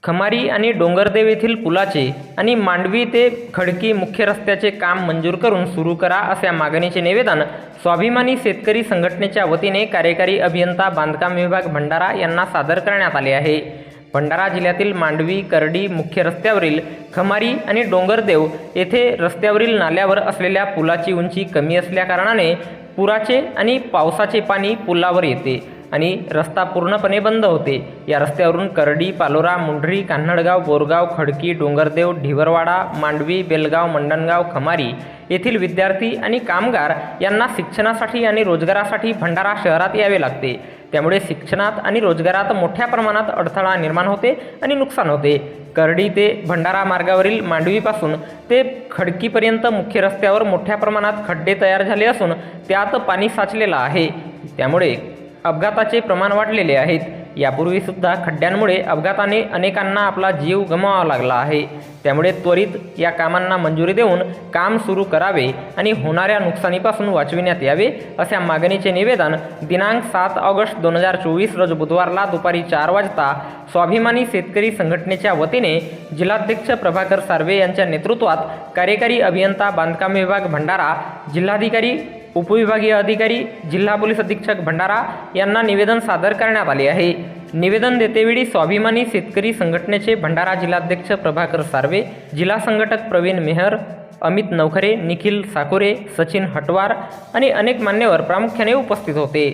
खमारी आणि डोंगरदेव येथील पुलाचे आणि मांडवी ते खडकी मुख्य रस्त्याचे काम मंजूर करून सुरू करा अशा मागणीचे निवेदन स्वाभिमानी शेतकरी संघटनेच्या वतीने कार्यकारी अभियंता बांधकाम विभाग भंडारा यांना सादर करण्यात आले आहे। भंडारा जिल्ह्यातील मांडवी करडी मुख्य रस्त्यावरील खमारी आणि डोंगरदेव येथे रस्त्यावरील नाल्यावर असलेल्या पुलाची उंची कमी असल्याकारणाने पुराचे आणि पावसाचे पाणी पुलावर येते आणि रस्ता पूर्णपणे बंद होते। या रस्त्यावरून करडी, पालोरा, मुंढरी, कान्हडगाव, बोरगाव, खडकी, डोंगरदेव, ढिवरवाडा, मांडवी, बेलगाव, मंडणगाव, खमारी येथील विद्यार्थी आणि कामगार यांना शिक्षणासाठी आणि रोजगारासाठी भंडारा शहरात यावे लागते। त्यामुळे शिक्षणात आणि रोजगारात मोठ्या प्रमाणात अडथळा निर्माण होते आणि नुकसान होते। करडी ते भंडारा मार्गावरील मांडवीपासून ते खडकीपर्यंत मुख्य रस्त्यावर मोठ्या प्रमाणात खड्डे तयार झाले असून त्यात पाणी साचलेलं आहे। त्यामुळे अपघाताचे प्रमाण वाढलेले आहेत। यापूर्वीसुद्धा खड्ड्यांमुळे अपघाताने अनेकांना आपला जीव गमवावा लागला आहे। त्यामुळे त्वरित या कामांना मंजुरी देऊन काम सुरू करावे आणि होणाऱ्या नुकसानीपासून वाचविण्यात यावे अशा मागणीचे निवेदन दिनांक 7 ऑगस्ट 2024 रोज बुधवारला दुपारी 4 वाजता स्वाभिमानी शेतकरी संघटनेच्या वतीने जिल्हाध्यक्ष प्रभाकर सार्वे यांच्या नेतृत्वात कार्यकारी अभियंता बांधकाम विभाग भंडारा, जिल्हाधिकारी, उपविभागीय अधिकारी, जिल्हा पोलीस अधीक्षक भंडारा यांना निवेदन सादर करण्यात आले आहे। निवेदन देतेवेळी स्वाभिमानी शेतकरी संघटनेचे भंडारा जिल्हाध्यक्ष प्रभाकर सार्वे, जिल्हा संघटक प्रवीण मेहर, अमित नवखरे, निखिल साकुरे, सचिन हटवार आणि अनेक मान्यवर प्रामुख्याने उपस्थित होते।